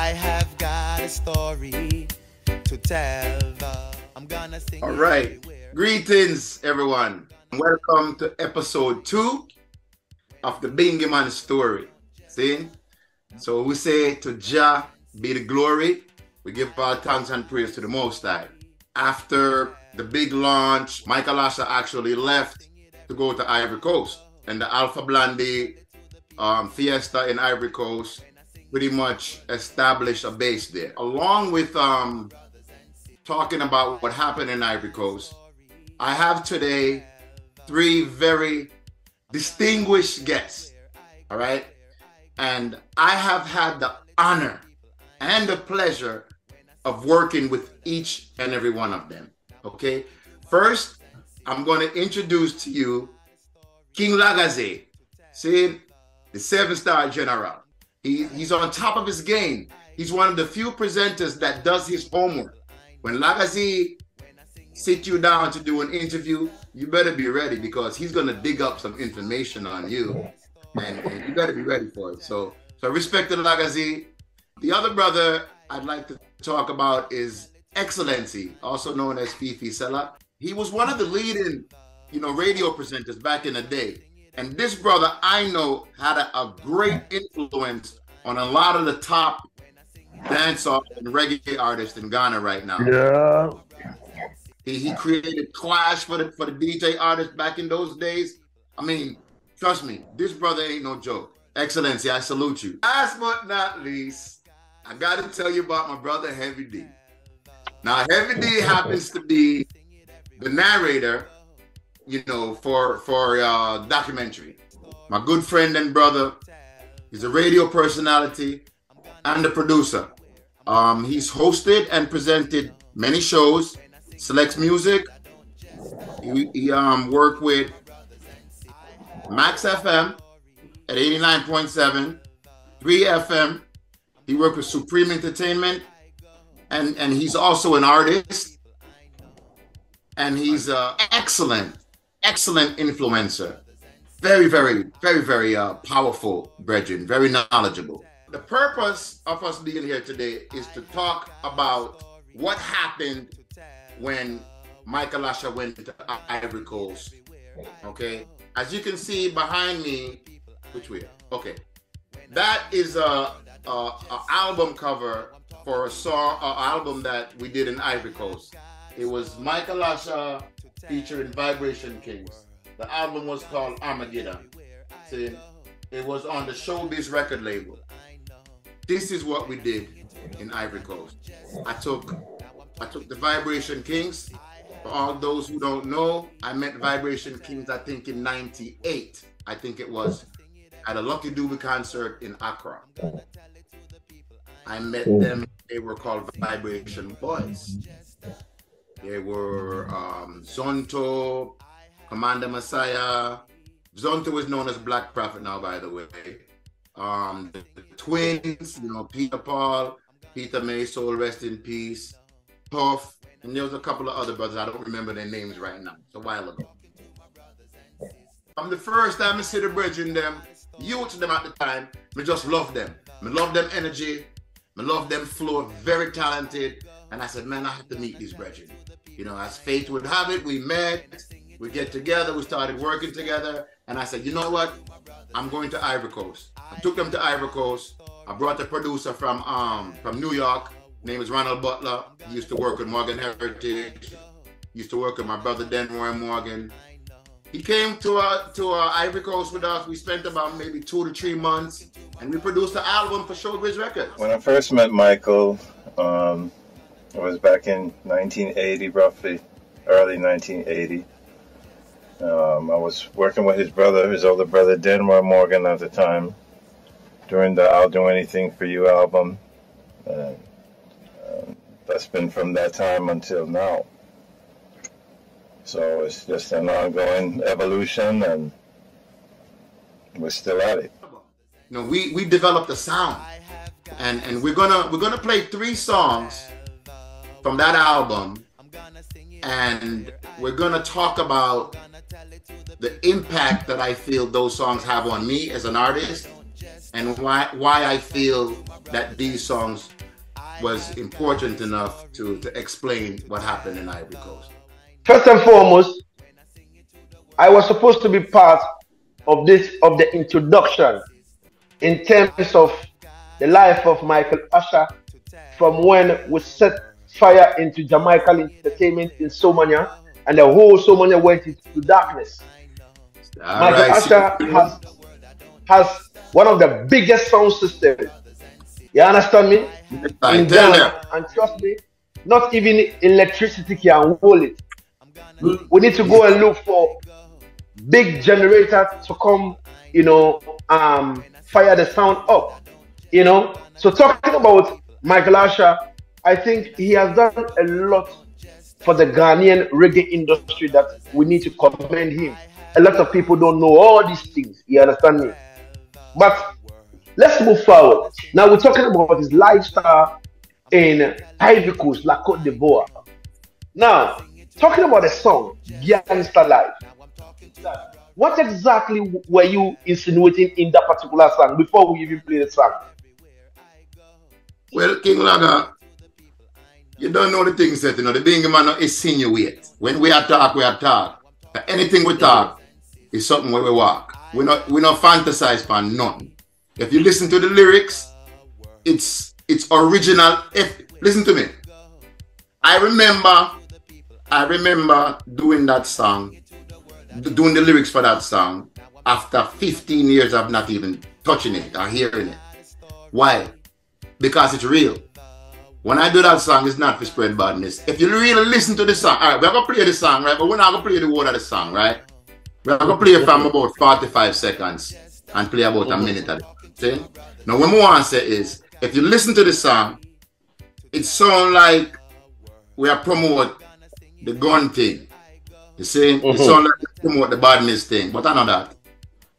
I have got a story to tell. I'm gonna sing. All right. Greetings, everyone. Welcome to episode 2 of the Bingy Man story. See? So we say to Jah be the glory. We give our thanks and praise to the Most High. After the big launch, Mikal Asher actually left to go to Ivory Coast. And the Alpha Blondie Fiesta in Ivory Coast pretty much established a base there. Along with talking about what happened in Ivory Coast, I have today 3 very distinguished guests, all right? And I have had the honor and the pleasure of working with each and every one of them, okay? First, I'm going to introduce to you King Lagaze, see, the 7-star general. He's on top of his game. He's one of the few presenters that does his homework. When Lagaze sit you down to do an interview, you better be ready because he's going to dig up some information on you, and you better be ready for it. So respect to Lagaze. The other brother I'd like to talk about is Excellency, also known as Fifi Sella. He was one of the leading, radio presenters back in the day. And this brother, I know, had a great influence on a lot of the top dancehall and reggae artists in Ghana right now. Yeah. He created Clash for the DJ artists back in those days. I mean, trust me, this brother ain't no joke. Excellency, I salute you. Last but not least, I got to tell you about my brother Heavy D. Now, Heavy D happens to be the narrator, for documentary. My good friend and brother, he's a radio personality and a producer. He's hosted and presented many shows, selects music. He worked with Max FM at 89.7, 3 FM. He worked with Supreme Entertainment, and he's also an artist. And he's an excellent influencer. Very, very, very, very powerful brethren, very knowledgeable. The purpose of us being here today is to talk about what happened when Mikal Asher went to Ivory Coast. Okay, as you can see behind me, which way? Okay, that is a album cover for a album that we did in Ivory Coast. It was Mikal Asher featuring Vibration Kings. The album was called Armageddon. See, it was on the Showbiz record label. This is what we did in Ivory Coast. I took the Vibration Kings. For all those who don't know, I met Vibration Kings, I think in '98. I think it was at a Lucky Dube concert in Accra. I met them. They were called Vibration Boys. They were Zonto, Commander Messiah. Zonto is known as Black Prophet now, by the way. The twins, Peter Paul, Peter May, soul rest in peace, Puff, and there was a couple of other brothers. I don't remember their names right now. It's a while ago. The first time I see the brethren them, youth them at the time, I just love them. I love them energy. I love them flow, very talented. And I said, man, I have to meet these brethren. As fate would have it, we met, we get together, we started working together. And I said, you know what? I'm going to Ivory Coast. I took them to Ivory Coast. I brought a producer from New York. His name is Ronald Butler. He used to work with Morgan Heritage. He used to work with my brother Denroy Morgan. He came to Ivory Coast with us. We spent about maybe 2 to 3 months, and we produced an album for Showbiz Records. When I first met Michael, it was back in 1980, roughly, early 1980. I was working with his older brother, Denroy Morgan at the time, during the I'll Do Anything For You album. that's been from that time until now. So it's just an ongoing evolution, and we're still at it. You know, we developed a sound, and we're gonna play 3 songs from that album, and we're gonna talk about the impact that I feel those songs have on me as an artist, and why I feel that these songs was important enough to explain what happened in Ivory Coast. First and foremost, I was supposed to be part of the introduction in terms of the life of Mikal Asher, from when we set fire into Jamaica entertainment in Somalia, and the whole Somalia went into darkness. Mikal Asher has one of the biggest sound systems. You understand me? In Ghana, and trust me, not even electricity can hold it. We need to go and look for big generator to come, you know, fire the sound up, you know. So talking about Mikal Asher, I think he has done a lot for the Ghanaian reggae industry that we need to commend him. A lot of people don't know all these things, you understand me? But let's move forward. Now we're talking about his lifestyle in Ivory Coast, La Côte d'Ivoire. Now, talking about the song, Gangsta Life, what exactly were you insinuating in that particular song before we even play the song? Well, King Laga, you don't know the things that, you know, the being man insinuate. When we are talk, we are talk. Anything we talk is something where we walk. We not fantasize for nothing. If you listen to the lyrics, it's original. Listen to me. I remember doing that song, doing the lyrics for that song after 15 years of not even touching it or hearing it. Why? Because it's real. When I do that song, it's not for spread badness. If you really listen to the song, all right, we're going to play the song, right? But we're not going to play the word of the song, right? We're going to play it from about 45 seconds and play about a minute of it. See? Now, what I want to say is, if you listen to the song, it sounds like we are promoting the gun thing. You see? It sounds like we promote the badness thing. But I know that.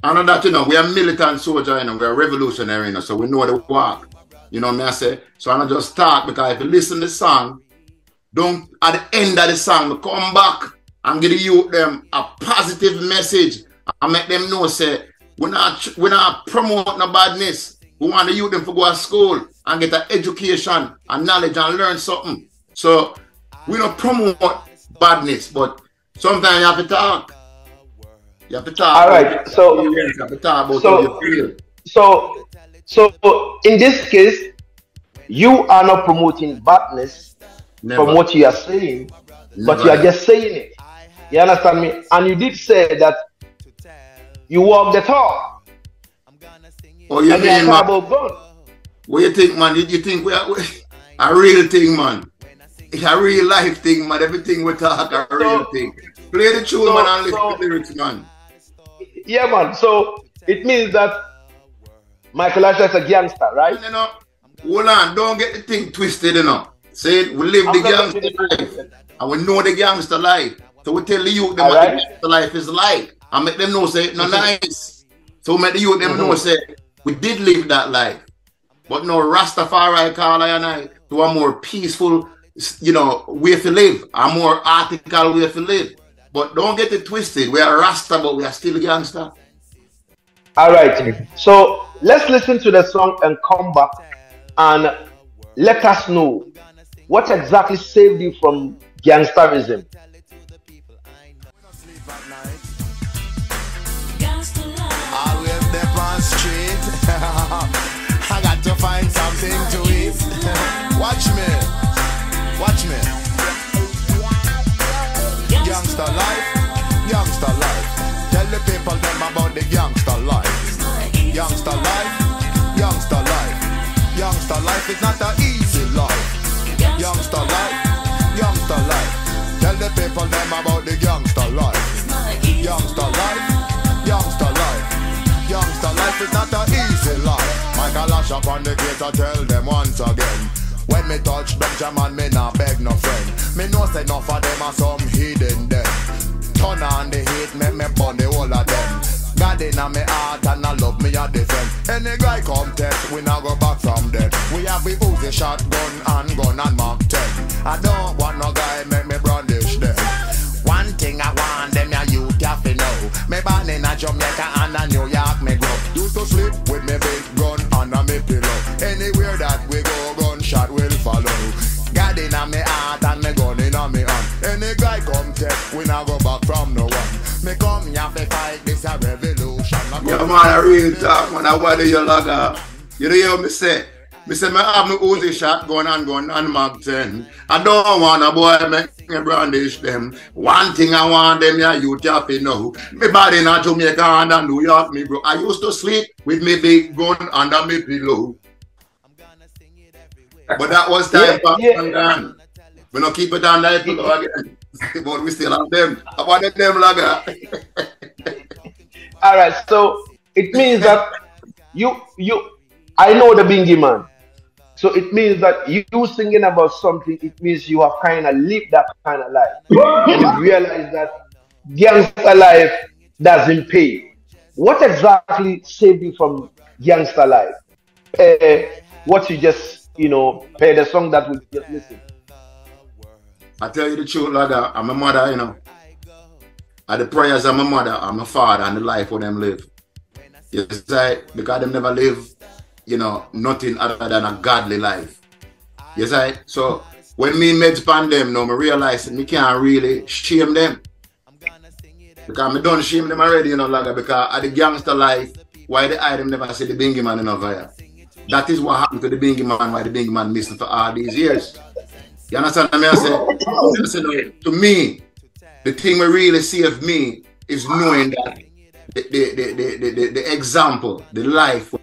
I know that, you know, we are militant soldier, you know, we are revolutionary, you know, so we know the walk. You know what I say? So I don't just talk, because if you listen to the song, don't at the end of the song come back and give the youth them a positive message and make them know, say, we're not promoting no badness. We want the youth them to go to school and get an education and knowledge and learn something. So we don't promote badness, but sometimes you have to talk. You have to talk. All right. So you have to talk about how you feel. So in this case, you are not promoting badness. Never. From what you are saying, but you are just saying it. You understand me? And you did say that you walk the talk. Oh, you mean, man? What you think, man? You think we are a real thing, man? It's a real life thing, man. Everything we talk a real thing. Play the tune, man, and listen to the lyrics, man. Yeah, man. So it means that Mikal Asher is a gangster, right? You know, hold on, don't get the thing twisted, you know. Say we live the gangster life, and we know the gangster life. So we tell the youth them what the gangster life is like, and make them know, say, it's not nice. So we make the youth them know, say, we did live that life. But no, Rastafari call I and I to a more peaceful, you know, way to live, a more article way to live. But don't get it twisted. We are Rasta, but we are still gangster. All right. So let's listen to the song and come back and let us know what exactly saved you from gangsterism. Always there on street. I got to find something to eat. Watch me. Watch me. Youngster life. Youngster life. Tell the people them about the youngster life. Youngster life. Youngster life. Youngster life is not an easy life. Youngster life. Youngster life. Tell the people them about the youngster life. Youngster life. Youngster life. Youngster life is not an easy life. Mikal Asher on the gate, I tell them once again. When me touch down soldier man, me not beg no friend. Me know say enough of them are some hidden them. Turn on the heat, make me burn the whole of them. God in me heart and I love me a defend. Any guy come test, we not go back from them. We have the Uzi shotgun and gun and Mark 10. I don't want no guy make me brandish them. One thing I want them ya you have to know. Me born in a Jamaica and a New York me grow. Used to sleep with me big gun under me pillow. Anywhere that we go, gunshot will follow. God in me heart and me gun in me hand. Any guy come test, we not go back from no one. Me come here to fight this a revolution. Yeah man, I real talk man, I want you logger. You hear what me say? Me say me have me Uzi shotgun and gun and Mark 10. I don't want a boy make me brandish them. One thing I want them ya you have to know. Me body in a Jamaica and a New York me bro. I used to sleep with me big gun under me pillow. But that was time back and gone. We don't keep it on that pillow again. But we still have them. I wanted them logger. Alright, so it means that I know the Bingy man. So it means that you singing about something, it means you have kind of lived that kind of life. You realize that gangster life doesn't pay. What exactly saved you from gangster life? What you just, pay the song that we just listened. I tell you the truth, logger, I'm a mother, And the prayers of my mother and my father and the life for them live. Yes, because them never live, nothing other than a godly life. Yes, so when me meds pan them now, I realize that me can't really shame them. Because I don't shame them already, logger, because of the gangster life, why the item never see the Bingy man over here. That is what happened to the Bingy man, why the Bingy man missing for all these years. You understand what I say? To me, the thing we really see of me is knowing that the example, the life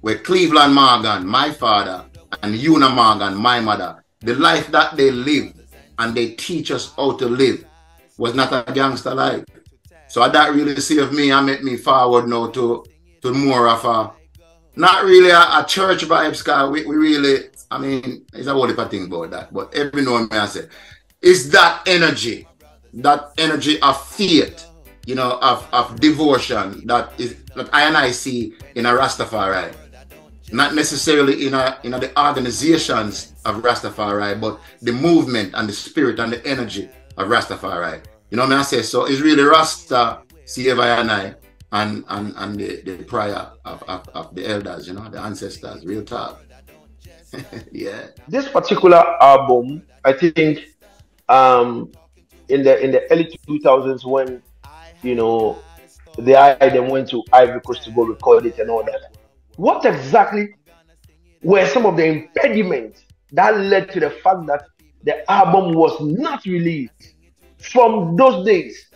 where Cleveland Morgan, my father, and Una Morgan, my mother, the life that they live and they teach us how to live was not a gangster life. So that really see of me, I make me forward now to more of a, not really a church vibes, because we really, I mean, it's a whole heap of thing about that, but every now and then I say, it's that energy of faith, of devotion that I and I see in a Rastafari. Not necessarily in the organizations of Rastafari, but the movement and the spirit and the energy of Rastafari. You know what I say? So it's really Rasta, save I and I, and the prayer of the elders, the ancestors, real talk. Yeah. This particular album, I think, in the early 2000s when the item went to Ivory Coast to go record it and all that. What exactly were some of the impediments that led to the fact that the album was not released from those days?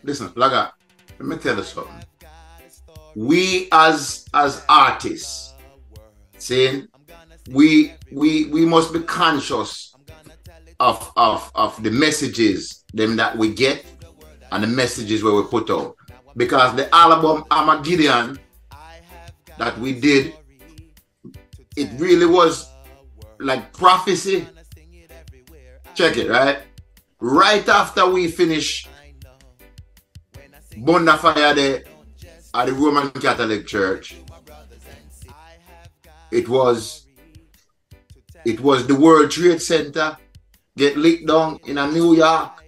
Listen, Laga, let me tell you something. We as artists, saying we must be conscious of the messages them that we get and the messages where we put out. Because the album Armageddon that we did, it really was like prophecy. Check it, right? Right after we finish Bonfire Day at the Roman Catholic Church, it was the World Trade Center get licked down in New York.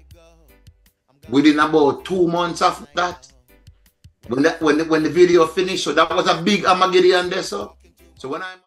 Within about 2 months after that, when the video finished, so that was a big Armageddon there. So when I'm